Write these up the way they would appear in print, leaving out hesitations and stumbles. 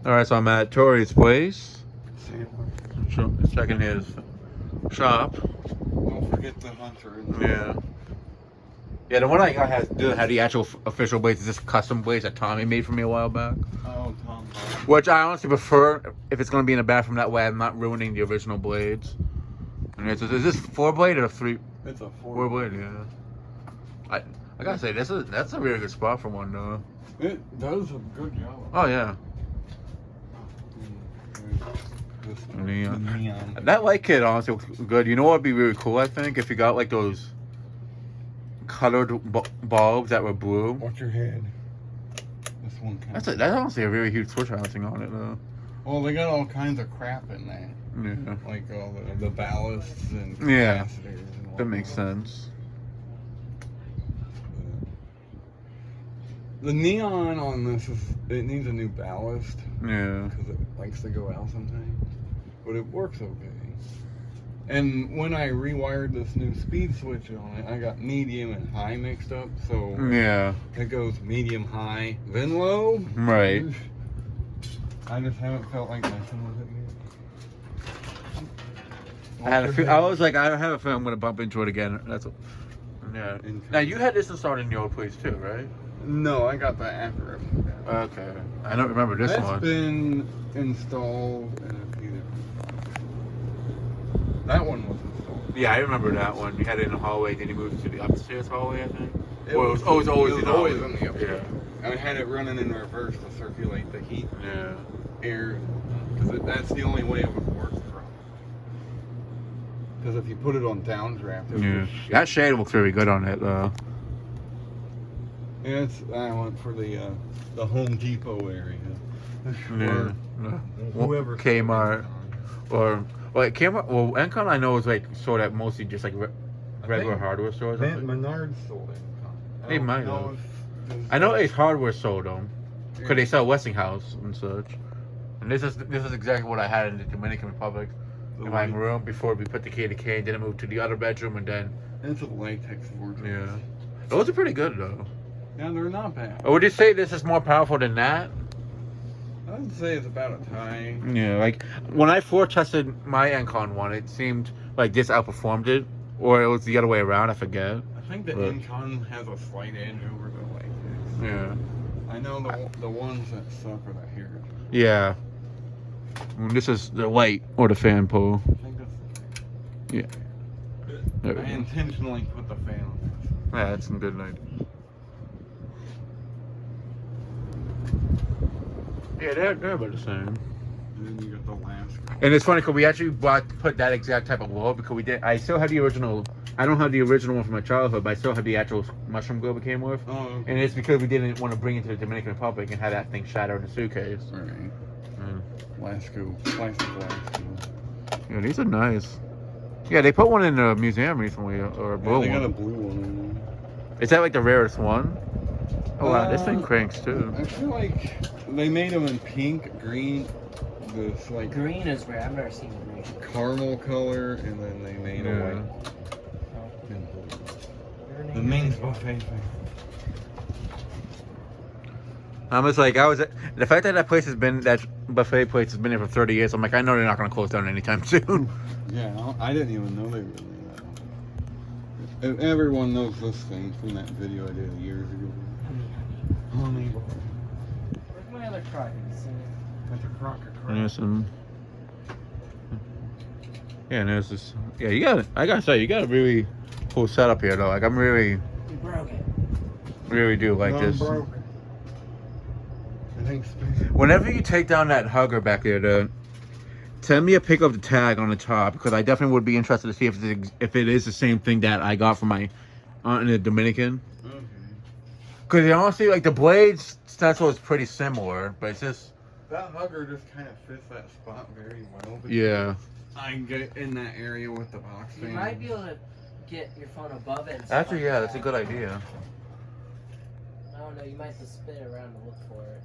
Alright, so I'm at Tory's place. Checking his shop. Don't forget the hunter. Yeah. Yeah, the one I got doesn't have the actual official blades. It's just custom blades that Tommy made for me a while back. Oh, Tom. Which I honestly prefer if it's going to be in the bathroom. That way I'm not ruining the original blades. And is this 4-blade or 3? It's a 4-blade, yeah. I gotta say, that's a really good spot for one, though. It does a good job. Oh, yeah. Neon. That light kit honestly looks good. You know what would be really cool, I think? If you got like those colored bulbs that were blue. Watch your head. This one That's honestly a really huge switch housing on it, though. Well, they got all kinds of crap in there. Yeah. Like all the ballasts and yeah. capacitors and That makes sense. The neon on this it needs a new ballast. Yeah. Because it likes to go out sometimes. But it works okay. And when I rewired this new speed switch on it, I got medium and high mixed up. So yeah, it goes medium, high, then low. Right. I just haven't felt like messing with it yet. I was like, I have a feeling I'm gonna bump into it again. That's what. Yeah. Now you had this installed in your old place too, right? No, I got that after. Okay. I don't remember this one. That's been installed in a few different spots. That one was installed. Yeah, I remember that one. You had it in the hallway, then you moved to the upstairs hallway, I think. It was always in the upstairs. Yeah. I had it running in reverse to circulate the heat. Yeah. Air, because that's the only way it would work. Because if you put it on downdraft, that shade looks really good on it, though. Yeah, I went for the Home Depot area. Yeah. Whoever Kmart or Kmart. Well, Encon I know is like sold at mostly just like regular hardware stores. Menards sold it. They might have. I know Ace Hardware sold them because they sell Westinghouse and such. And this is exactly what I had in the Dominican Republic in my room before we put the K to K. And then I moved to the other bedroom, and then it's a latex vortex. Yeah, those are pretty good though. Yeah, they're not bad. Or would you say this is more powerful than that? I would say it's about a tie. Yeah, like when I first tested my Encon one, it seemed like this outperformed it, or it was the other way around. I forget. I think the Encon has a slight edge over the latex. Yeah. I know the ones that suck are the here. Yeah. This is the light or the fan pole. I think that's the fan. Yeah. I intentionally put the fan on this. Yeah, that's some good light. Yeah, they're about the same. And then you got the last. And it's funny because we actually put that exact type of globe because we did. I still have the original. I don't have the original one from my childhood, but I still have the actual mushroom globe it came with. Oh. Okay. And it's because we didn't want to bring it to the Dominican Republic and have that thing shatter in the suitcase. Right. Mm. Plastic glass. Yeah, these are nice. Yeah, they put one in the museum recently, or a blue They one. got a blue one. Is that like the rarest one? Oh wow, this thing cranks too. I feel like they made them in pink, green, this like green is rare. I've never seen green. Caramel color, and then they made a white. Oh. The Ming's buffet thing. I'm just like, the fact that that buffet place has been there for 30 years, I'm like, I know they're not going to close down anytime soon. Yeah, I didn't even know they were doing that. Everyone knows this thing from that video I did years ago. Honey bar. Where's my other crock? That's a crocker crock. There's some. Yeah, and there's this. Yeah, I gotta say, you got a really cool setup here, though. Like, I'm really. You broke it. Really do like this. Broken. Whenever you take down that hugger back there, send me a pic of the tag on the top because I definitely would be interested to see if it is the same thing that I got from my aunt in the Dominican. Because honestly, like the blades stencil is pretty similar, but it's just that hugger just kind of fits that spot very well. Yeah. I get in that area with the box fan. You might be able to get your phone above it. Actually, yeah, that's a good idea. I don't know. You might have to spin it around to look for it.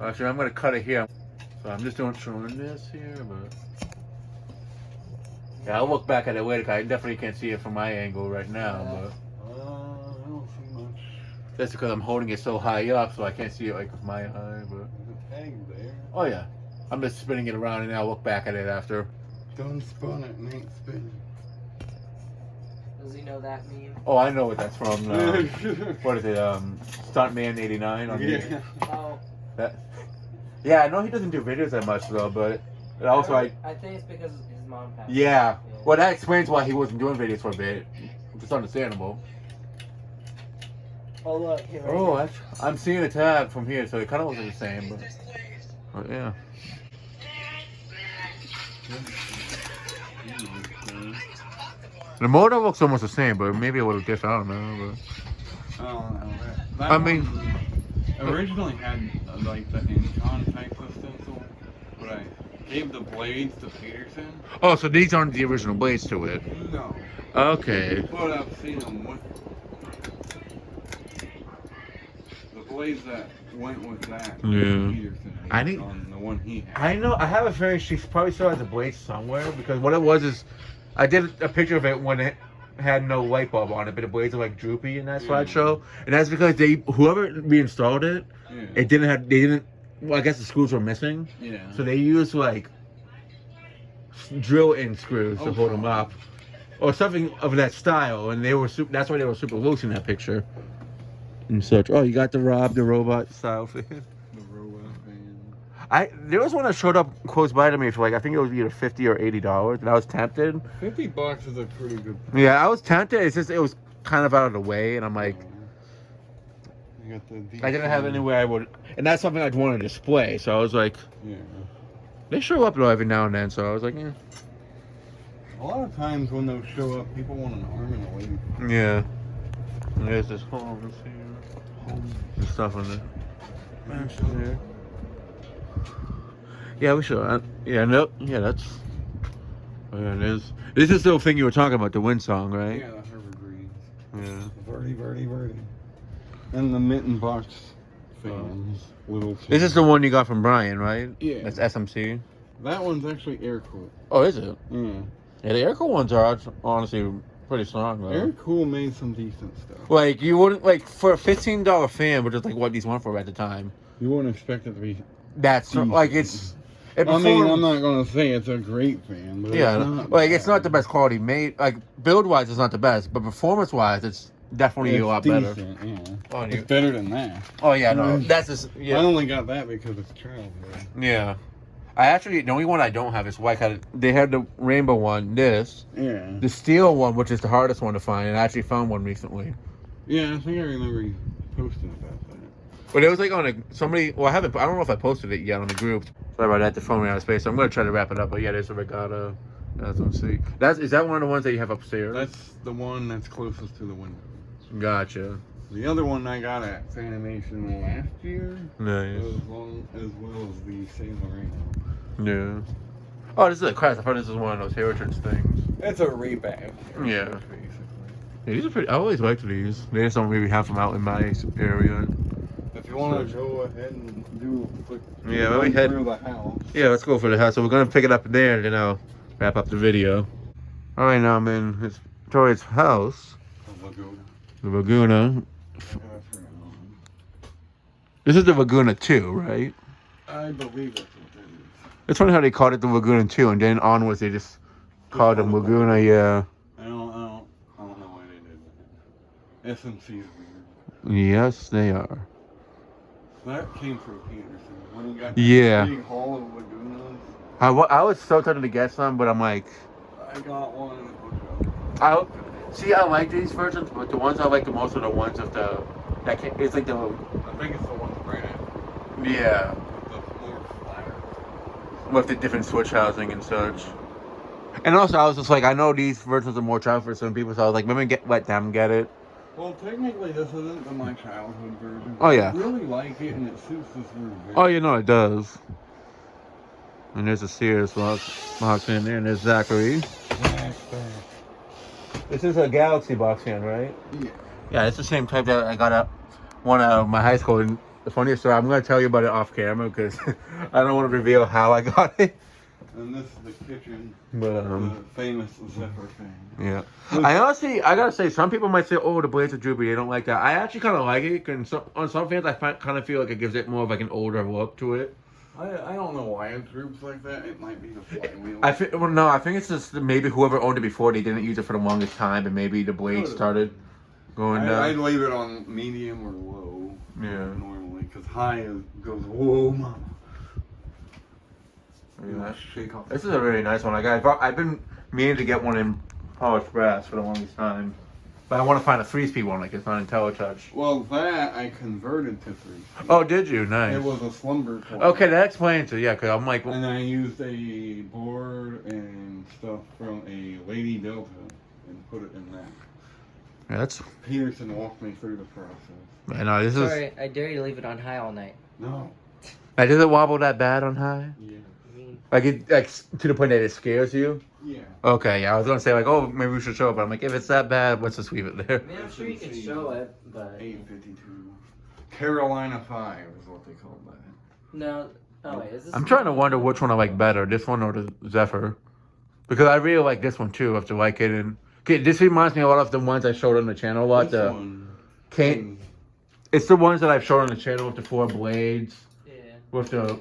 Actually, I'm gonna cut it here. So I'm just showing this here, but yeah, I'll look back at it later. I definitely can't see it from my angle right now, but I don't see much. that's because I'm holding it so high up, so I can't see it like with my eye. But There's a tag there. Oh yeah. I'm just spinning it around and I'll look back at it after. Done spun it and ain't spinning. Does he know that meme? Oh, I know what that's from. What is it? Stuntman '89 on Yeah. Oh. that. Yeah, I know he doesn't do videos that much though, but also I think it's because his mom passed. yeah. Well, that explains why he wasn't doing videos for a bit. It's understandable. Oh look, here. Right Oh, here. I'm seeing a tab from here, so it kind of looks like the same, but yeah. The motor looks almost the same, but maybe a little different. I don't know. Oh, no. That I one mean, originally had like the Incon type of stencil, but I gave the blades to Peterson. oh, so these aren't the original blades to it. No. Okay. But I've seen them with the blades that went with that. Yeah. Peterson. I need- on the one he had. I know. I have a feeling she probably still has a blade somewhere because what it was is, I did a picture of it when it had no light bulb on it, but the blades are like droopy in that slideshow, and that's because whoever reinstalled it, Yeah. it didn't. Well, I guess the screws were missing, Yeah. so they used like drill-in screws to hold them up, or something of that style, and they were that's why they were super loose in that picture. And such. Oh, you got the Rob the Robot style fan. The robot fan. There was one that showed up close by to me for like I think it was either $50 or $80, and I was tempted. $50 is a pretty good. Yeah, I was tempted. It's just it was kind of out of the way, and I'm like, You got the I didn't have anywhere I would, and that's something I'd want to display. So I was like, Yeah. they show up though every now and then. So I was like, yeah. A lot of times when those show up, people want an arm and a leg. Yeah. And there's this homes here. And stuff on the mansion there. Yeah, we should. Yeah, no. Yeah, that's. Oh, yeah, it is. This is the thing you were talking about, the wind song, right? Yeah, the Harvard Greens. Yeah. Verdi, Verdi, Verdi. And the mitten box fans. Little two. This is the one you got from Brian, right? Yeah. That's SMC. That one's actually air cooled. Oh, is it? Yeah. Yeah, the air cool ones are honestly pretty strong though. Air cool made some decent stuff. Like you wouldn't like for a $15 fan, which is like what these went for at the time. You wouldn't expect it to be. That's decent. like it's. It I mean, performs- I'm not gonna say it's a great fan, but Yeah, it's not like it's bad. not the best quality made. Like build wise, it's not the best, but performance wise, it's definitely It's a lot decent, better. Yeah. Oh, and It's you- better than that. Oh yeah, no, Mm. that's just I yeah, only got that because it's childhood. yeah. I actually the only one I don't have is white. They had the rainbow one, this, Yeah. the steel one, which is the hardest one to find, and I actually found one recently. Yeah, I think I remember you posting about that. But it was like on somebody. Well, I don't know if I posted it yet on the group. Sorry about that. The phone ran out of space. So I'm gonna try to wrap it up. But yeah, there's a regatta. Let's see. Is that one of the ones that you have upstairs? That's the one that's closest to the window. Gotcha. The other one I got at Fanimation last year, Nice. as well as the Sailor Reno. Yeah. Oh, this is a Christ. I thought this was one of those heritage things. It's a rebag. Yeah. Basically. Yeah, these are pretty. I always liked these. They just don't really have them out in my area. If you want to go ahead and do a quick Yeah, run we had- through the house. Yeah, let's go for the house. So we're gonna pick it up there, and then I'll wrap up the video. All right, now I'm in Tori's house, The lagoon. the Laguna. This is the Laguna 2, right? I believe that's what that is. It's funny how they called it the Laguna 2, and then onwards they just called them Laguna. Yeah. I don't know why they did that. SMC is weird. Yes, they are. That came from Peterson. When he got Yeah. that big haul of Lagunas, I was so tempted to get some, but I'm like, I got one and hooked up. I like these versions, but the ones I like the most are the ones of it's like the I think it's the ones right after. yeah The more flatter. with the different switch housing and such. And also, I was just like, I know these versions are more travel for some people, so I was like, let them get it. Well, technically, this isn't my childhood version. Oh, yeah. I really like it, and it suits this room very Oh, you know it does. And there's a Sears box in there, and there's Zachary. This is a Galaxy box fan, right? Yeah. Yeah, it's the same type that I got one out of my high school. And the funniest story, I'm going to tell you about it off camera because I don't want to reveal how I got it. And this is the kitchen, But the famous Zephyr thing. yeah. I gotta say, some people might say, "Oh, the blades are droopy." They don't like that. I actually kind of like it. And on some fans, I kind of feel like it gives it more of like an older look to it. I don't know why it droops like that. It might be the flywheel. I think it's just maybe whoever owned it before, they didn't use it for the longest time, and maybe the blade started going down. I'd leave it on medium or low. Yeah. Normally, because high goes whoa, mama. Yeah. Shake off. This is a really nice one. I've been meaning to get one in polished brass for the longest time, but I want to find a 3-speed one like it's not in ToryTouch. Well, that I converted to 3-speed. Oh, did you? Nice. It was a slumber coil. Okay, that explains it. Yeah, because I'm like, And I used a board and stuff from a Lady Delta and put it in that. yeah, that's. Peterson walked me through the process. I know this is. Sorry, I dare you to leave it on high all night. No. Like, does it wobble that bad on high? Yeah. Like to the point that it scares you? Yeah. Okay, yeah, I was gonna say like, oh, maybe we should show it, but I'm like, if it's that bad, let's just leave it there. I mean, I'm sure you can show it, but 852. Carolina 5 is what they call that. no. Oh wait, is this? I'm trying to wonder which one I like better, this one or the Zephyr, because I really like this one too. After like it, and okay, this reminds me a lot of the ones I showed on the channel a lot. This one. It's the ones that I've shown on the channel with the 4 blades, Yeah. with the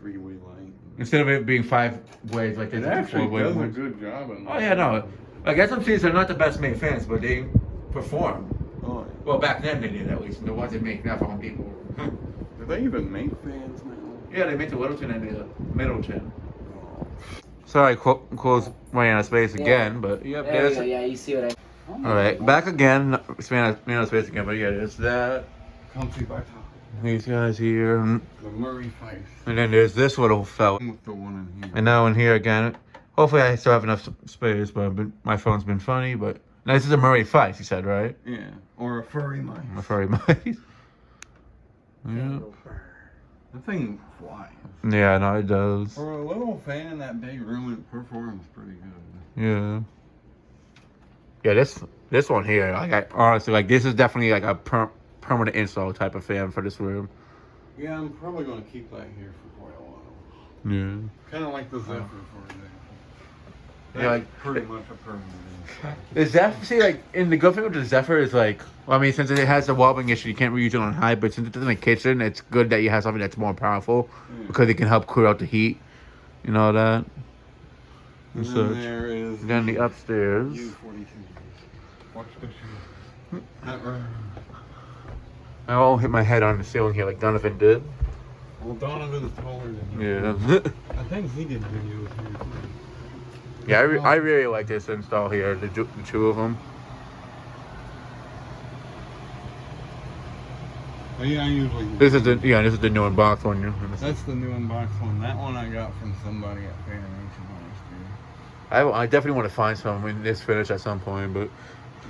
3-way light. instead of it being 5 blades like It this, actually 4 does a blades. good job in Oh yeah, no, like SMCs are not the best made fans, but they perform. Oh, Well, back then they did at least. And the ones they make now for Home Depot. do they even make fans now? Yeah, they make the Littleton and the Middleton. Sorry, close running out of space again, but yeah, There we go. Yeah, you see what I. all right, back again. Ran out of space again, but yeah, there's that. Comfy by top. These guys here, The Murray Fife. and then there's this little fella. With the one in here. And now in here again. Hopefully I still have enough space, but my phone's been funny. But now this is a Murray Fife, you said, right? Yeah. Or a furry mice. A furry mice. Yeah. That thing flies. Yeah, no, it does. For a little fan in that big room, it performs pretty good. Yeah. Yeah, this one here, like I honestly like this is definitely like a permanent install type of fan for this room. Yeah, I'm probably going to keep that here for quite a while. Yeah. Kind of like the Zephyr, for example. That's Yeah, like pretty much a permanent install. the Zephyr, see, like in the good thing with the Zephyr is like, well, I mean, since it has the wobbling issue, you can't reuse it on high. But since it's in the kitchen, it's good that you have something that's more powerful because it can help clear out the heat. You know that. And And then such. there is Then the upstairs. U42. Watch the shoe. That room. I won't hit my head on the ceiling here like Donovan did. Well, Donovan's taller than you. Yeah. I think he did videos here too. Yeah, I really like this install here, the 2 of them. Oh, yeah, I usually do. This is the new unboxed one. That's the new unboxed one. That one I got from somebody at Fanimation last year. I definitely want to find some when this finish at some point, but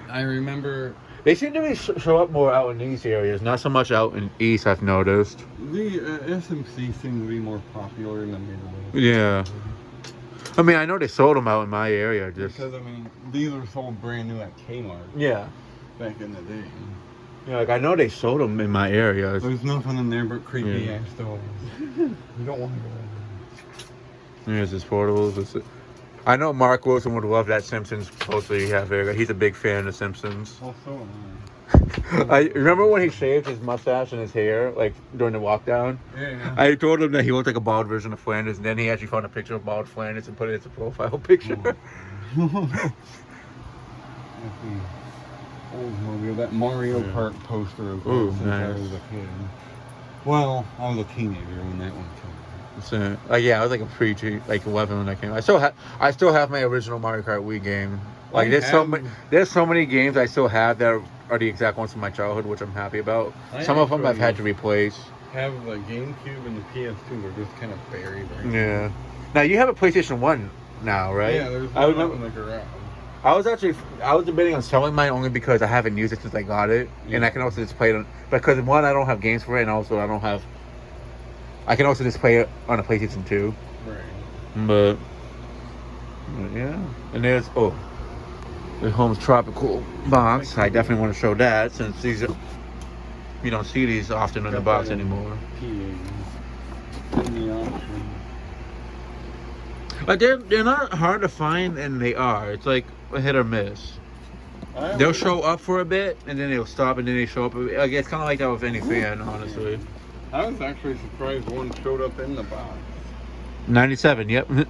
I remember they seem to be show up more out in these areas, not so much out in East. I've noticed. the SMC seem to be more popular in the Midwest. Yeah. I mean, I know they sold them out in my area. Just Because, I mean, these are sold brand new at Kmart yeah. back in the day. Yeah, like I know they sold them in my area. There's nothing in there but creepy Yeah. ass toys. You don't want to go in Here's his portables. I know Mark Wilson would love that Simpsons poster you have here. He's a big fan of The Simpsons. there. Also, I remember when he shaved his mustache and his hair, like during the lockdown. yeah. I told him that he looked like a bald version of Flanders, and then he actually found a picture of bald Flanders and put it as a profile picture. Oldsmobile, that Mario Yeah. Kart poster of Ooh, since I nice. was a kid. Well, I was a teenager when that one came So, yeah, I was like a like 11 when that came. I still have my original Mario Kart Wii game. Like there's so many games I still have that are the exact ones from my childhood, which I'm happy about. I Some of them I've actually- had to replace. out. Have the GameCube and the PS2, they're just kind of buried right now. Yeah. Now you have a PlayStation 1 now, right? Yeah, there's I one remember. in the garage. I was debating on selling mine only because I haven't used it since I got it, and I can also just play it on, because one, I don't have games for it, and also I can also just play it on a PlayStation 2. Right. But yeah, and there's the Home's Tropical box. I definitely want to show that since these you don't see these often in the box anymore. In the option. But they're not hard to find, and they are. It's like a hit or miss. They'll show up for a bit, and then they'll stop, and then they show up. Like, it's kind of like that with any fan, honestly. I was actually surprised one showed up in the box. 97, yep. I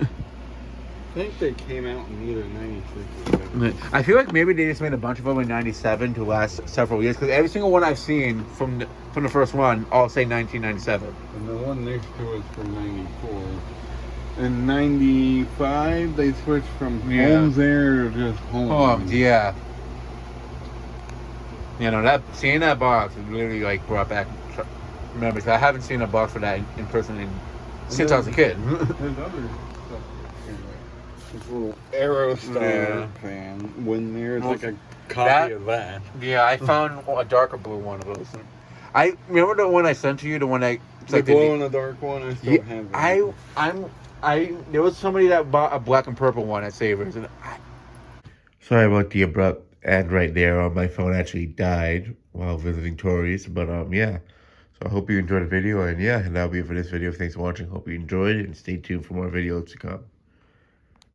think they came out in either 96 or 70. I feel like maybe they just made a bunch of them in 97 to last several years, because every single one I've seen from the first one all say 1997. And the one next to us from 94. In 95, they switched from Homes Air to just Home. Oh, yeah. You know, seeing that box really like brought back memories. I haven't seen a box for that in person since I was a kid. There's other stuff. This little Aerostar fan. When there's like a copy of that. Yeah, I found a darker blue one of those. I remember the one I sent to you, the one The glow in the dark one. I still have that. There was somebody that bought a black and purple one at Savers, and sorry about the abrupt end right there. My phone actually died while visiting Tory's, but yeah. So I hope you enjoyed the video, and yeah, and that'll be it for this video. Thanks for watching. Hope you enjoyed it, and stay tuned for more videos to come.